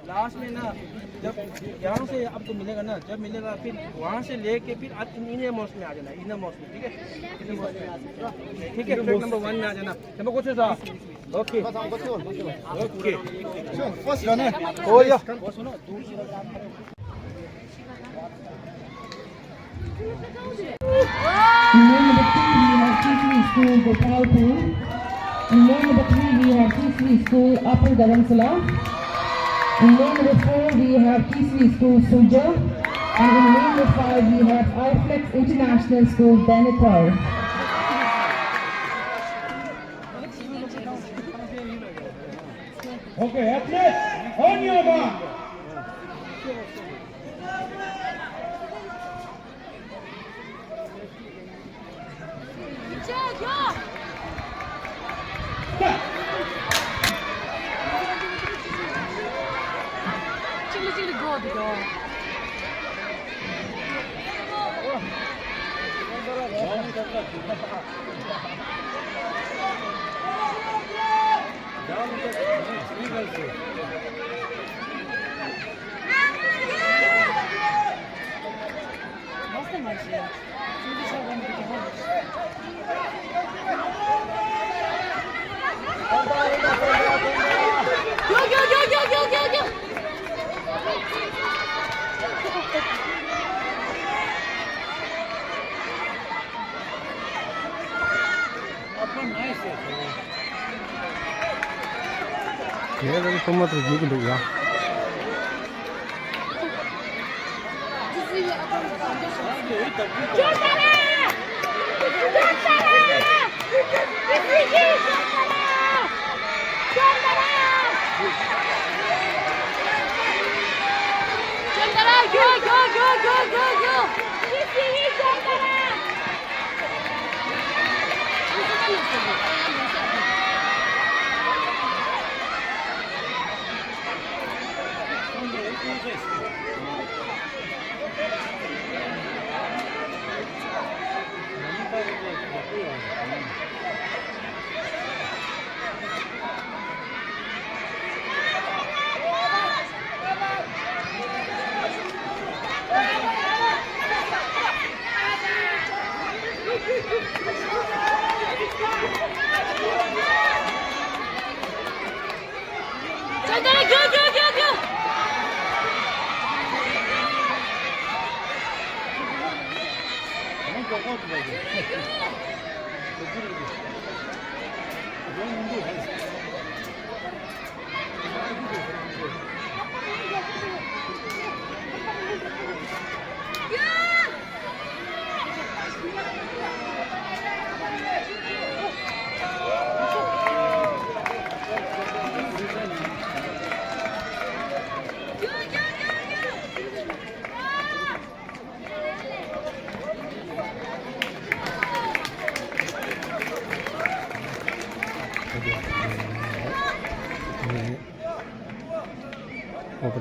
Last में ना जब यहाँ से आपको मिलेगा ना, जब मिलेगा फिर वहाँ से लेके फिर आप इनर मॉस में आ जाना, इनर मॉस में, ठीक है? इनर मॉस में आ जाना, ठीक है? ट्रैक नंबर 1 में आ जाना। नंबर कौन सा? Okay okay. 버스 가네. ओया In lane number 2, we have TCV School, Gopalpur. In lane number 3, we have TCV School, Upper Dharamsala. In lane number 4, we have TCV School, Suja. And in lane number 5, we have iFlex International School, Banipur. Okay, athlete, on your mark. 얘는 토마토 누구야?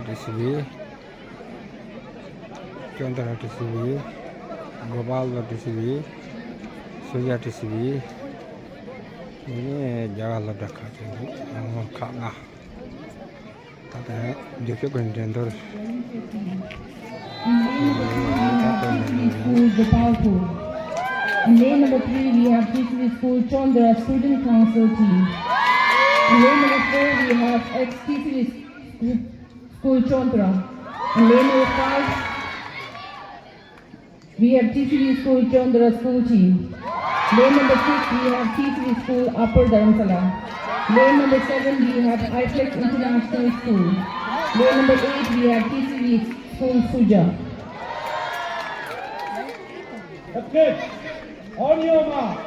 TCV, Chandra TCV, Gopal TCV, Suja TCV. Ini jaga lebih kacau, karena tapi juga kontender. In lane number 3, we have TCV School, Chandra Student Council Team. In lane number 4, we have ex-TCV School, Chandra. In lane number 5, we have TCV School, Chandra School Team. Lane number 6, we have TCV School, Upper Dharamsala. Lane number 7, we have iFlex International School. Lane number 8, we have TCV School, Suja. Athlete, on your mark.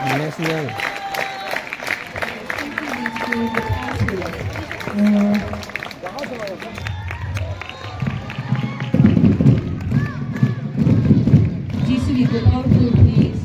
national. GCV Gopalpur, please.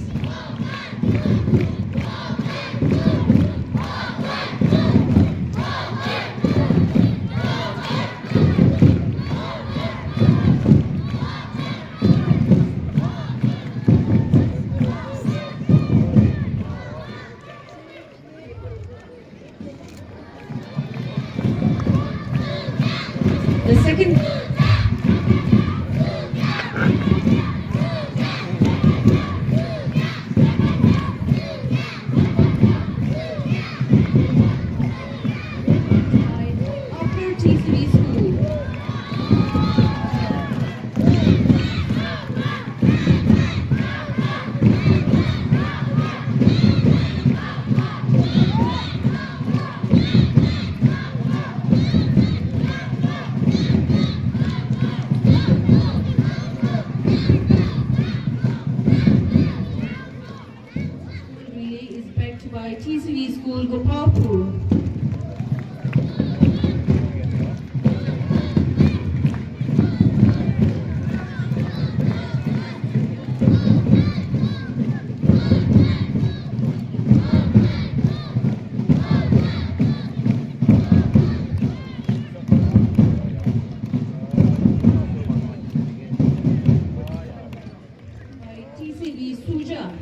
The second Upper GCV School. Relay is backed by TCV School Gopalpur. By TCV Suja.